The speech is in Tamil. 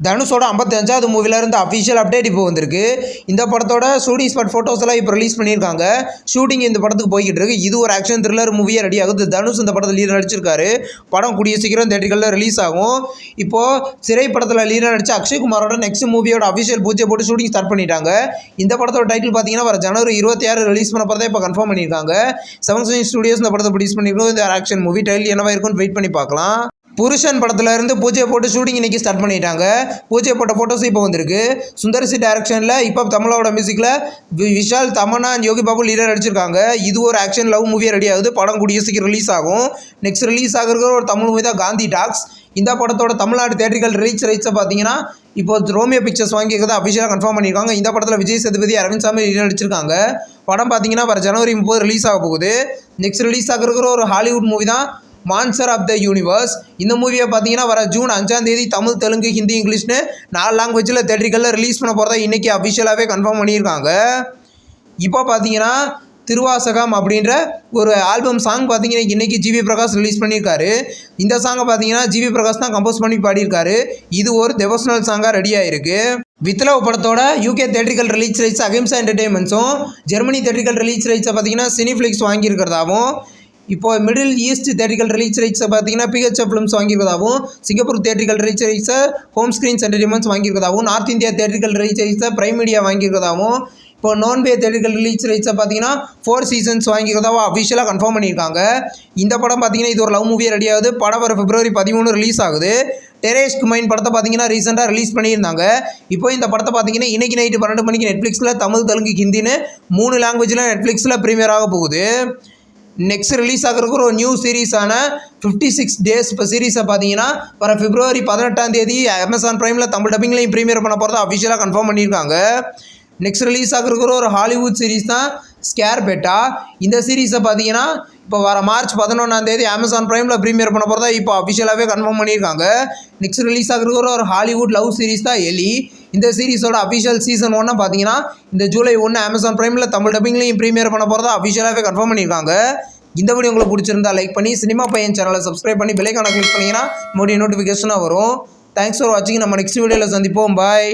தனுஷோட 55வது மூவிலேருந்து அஃபிஷியல் அப்டேட் இப்போ வந்திருக்கு. இந்த படத்தோட ஷூட்டிங் ஸ்பாட் ஃபோட்டோஸ்லாம் இப்போ ரிலீஸ் பண்ணியிருக்காங்க. ஷூட்டிங் இந்த படத்துக்கு போய்கிட்டு இருக்கு. இது ஒரு ஆக்ஷன் த்ரில்லர் மூவியாக ரெடி ஆகுது. தனுஷ் இந்த படத்தில் லீடர் நடிச்சிருக்காரு. படம் கூடிய சீக்கிரம் தேட்டர்களில் ரிலீஸ் ஆகும். இப்போது சிறை படத்தில் லீடர் நடித்த அக்ஷய்குமாரோட நெக்ஸ்ட் மூவியோட அஃபிஷியல் பூஜை போட்டு ஷூட்டிங் ஸ்டார்ட் பண்ணிட்டாங்க. இந்த படத்தோட டைட்டில் பார்த்தீங்கன்னா வர ஜனவரி 26 ரிலீஸ் பண்ண போகிறதா இப்போ கன்ஃபார்ம் பண்ணியிருக்காங்க. 7 Seas ஸ்டுடியோஸ் இந்த படத்தை ப்ரொடியூஸ் பண்ணியிருக்கோம். இந்த ஆக்ஷன் மூவி டைட்டில் என்னவா இருக்குன்னு வெயிட் பண்ணி பார்க்கலாம். புருஷன் படத்தில் இருந்து பூஜை போட்டு ஷூட்டிங் இன்றைக்கி ஸ்டார்ட் பண்ணிட்டாங்க. பூஜை போட்ட ஃபோட்டோஸ் இப்போ வந்திருக்கு. சுந்தர்சி டைரக்ஷனில் இப்போ தமிழோட மியூசிக்கில் விஷால், தமன்னா, யோகி பாபு லீடர் நடிச்சிருக்காங்க. இது ஒரு ஆக்ஷன் லவ் மூவியாக ரெடி ஆகுது. படம் கூடிய சீக்கிரம் ரிலீஸ் ஆகும். நெக்ஸ்ட் ரிலீஸ் ஆகிற ஒரு தமிழ் மூவி தான் காந்தி டாக்ஸ். இந்த படத்தோட தமிழ்நாடு தேட்டர்கள் ரிலீஸ் ரைட்ஸை பார்த்தீங்கன்னா இப்போ ரோமியோ பிக்சர்ஸ் வாங்கிக்கிறத அஃபிஷியலாக கன்ஃபார்ம் பண்ணியிருக்காங்க. இந்த படத்தில் விஜய் சேதுபதி, அரவிந்த் சாமி லீடர் நடிச்சிருக்காங்க. படம் பார்த்தீங்கன்னா வர ஜனவரி 30 ரிலீஸ் ஆக போகுது. நெக்ஸ்ட் ரிலீஸ் ஆகிற ஒரு ஹாலிவுட் மூவி தான் மான்ஸ்டர் ஆஃப் த யூனிவர்ஸ். இந்த மூவியை பார்த்தீங்கன்னா வர ஜூன் 5 தமிழ், தெலுங்கு, ஹிந்தி, இங்கிலீஷ்னு 4 லாங்குவேஜில் தேட்டர்களில் ரிலீஸ் பண்ண போகிறதா இன்றைக்கி அஃபிஷியலாகவே கன்ஃபார்ம் பண்ணியிருக்காங்க. இப்போ பார்த்தீங்கன்னா திருவாசகம் அப்படின்ற ஒரு ஆல்பம் சாங் பார்த்தீங்கன்னா இன்றைக்கி ஜிவி பிரகாஷ் ரிலீஸ் பண்ணியிருக்காரு. இந்த சாங்கை பார்த்தீங்கன்னா ஜிவி பிரகாஷ் தான் கம்போஸ் பண்ணி பாடியிருக்காரு. இது ஒரு டெவோஷனல் சாங்காக ரெடி ஆகிருக்கு. வித் லவ் படத்தோட UK theatrical release rights Ahimsa என்டர்டெயின்மெண்ட்ஸும், ஜெர்மனி தேட்டரிக்கல் ரிலீஸ் ரைட்ஸை பார்த்தீங்கன்னா சினிஃப்ளிக்ஸ் வாங்கியிருக்கிறதாவும், இப்போ மிடில் ஈஸ்ட் தேட்டரிக்கல் ரிலீஸ் ரைட்ஸை பார்த்தீங்கன்னா பிஹெச்எஃப் ஃபிலிம்ஸ் வாங்கியிருக்கிறதாவும், சிங்கப்பூர் தேட்டரிக்கல் ரிலீஸ் ரைட்ஸை ஹோம் ஸ்க்ரீன்ஸ் என்டர்டெயின்மெண்ட்ஸ் வாங்கியிருக்கிறதாவும், நார்த் இந்தியா தேட்டரிக்கல் ரிலீஸ் ரைட்ஸை பிரைம் மீடியா வாங்கியிருக்கிறதாவும், இப்போ நான்வே தேட்டரிக்கல் ரிலீஸ் ரைட்ஸை பார்த்தீங்கன்னா 4 சீசன்ஸ் வாங்கிக்கிறதாவும் அஃபிஷியலாக கன்ஃபார்ம் பண்ணியிருக்காங்க. இந்த படம் பார்த்தீங்கன்னா இது ஒரு லவ் மூவியாக ரெடி ஆகுது. படம் வர February 13 ரிலீஸ் ஆகுது. டெரேஷ் குமைன் படத்தை பார்த்தீங்கன்னா ரீசெண்டாக ரிலீஸ் பண்ணியிருந்தாங்க. இப்போ இந்த படத்தை பார்த்தீங்கன்னா இன்றைக்கி நைட்டு 12 மணிக்கு நெட்ஃப்ளிக்ஸில் தமிழ், தெலுங்கு, ஹிந்தின்னு 3 லாங்குவேஜில் நெட்ஃப்ளிக்ஸில் ப்ரீமியர் ஆக போகுது. நெக்ஸ்ட் ரிலீஸ் ஆகிறதுக்கு ஒரு நியூ சீரீஸான 56 டேஸ் இப்போ சீரீஸை பார்த்தீங்கன்னா வர February 18 அமேசான் ப்ரைமில் தமிழ் டப்பிங்லையும் ப்ரீமியர் பண்ண போகிறதா அஃபிஷியலாக கன்ஃபார்ம் பண்ணியிருக்காங்க. நெக்ஸ்ட் ரிலீஸ் ஆகிறதுக்கு ஒரு ஹாலிவுட் சீரீஸ் தான் ஸ்கேர்பெட்டா. இந்த சீரீஸை பார்த்தீங்கன்னா இப்போ வர மார்ச் 11 அமேசான் ப்ரைமில் ப்ரீமியர் பண்ண போகிறதா இப்போ அஃபிஷியலாகவே கன்ஃபார்ம் பண்ணியிருக்காங்க. நெக்ஸ்ட் ரிலீஸ் ஆகிறதுக்கு ஒரு ஹாலிவுட் லவ் சீரீஸ் தான் எலி. இந்த சீரீஸோட அஃபிஷியல் சீசன் 1 பார்த்தீங்கன்னா இந்த ஜூலை 1 அமேசான் ப்ரைமில் தமிழ் டப்பிங்லையும் ப்ரீமியர் பண்ண போகிறதா அஃபிஷியலாகவே கன்ஃபார்ம் பண்ணியிருக்காங்க. இந்த வீடியோ உங்களுக்கு பிடிச்சிருந்தா லைக் பண்ணி சினிமா பையன் சேனலை சப்ஸ்கிரைப் பண்ணி பெல் ஐகானை கிளிக் பண்ணிங்கன்னா நோட்டிஃபிகேஷனாக வரும். தேங்க்ஸ் ஃபார் வாட்சிங். நம்ம நெக்ஸ்ட் வீடியோவில் சந்திப்போம். பாய்.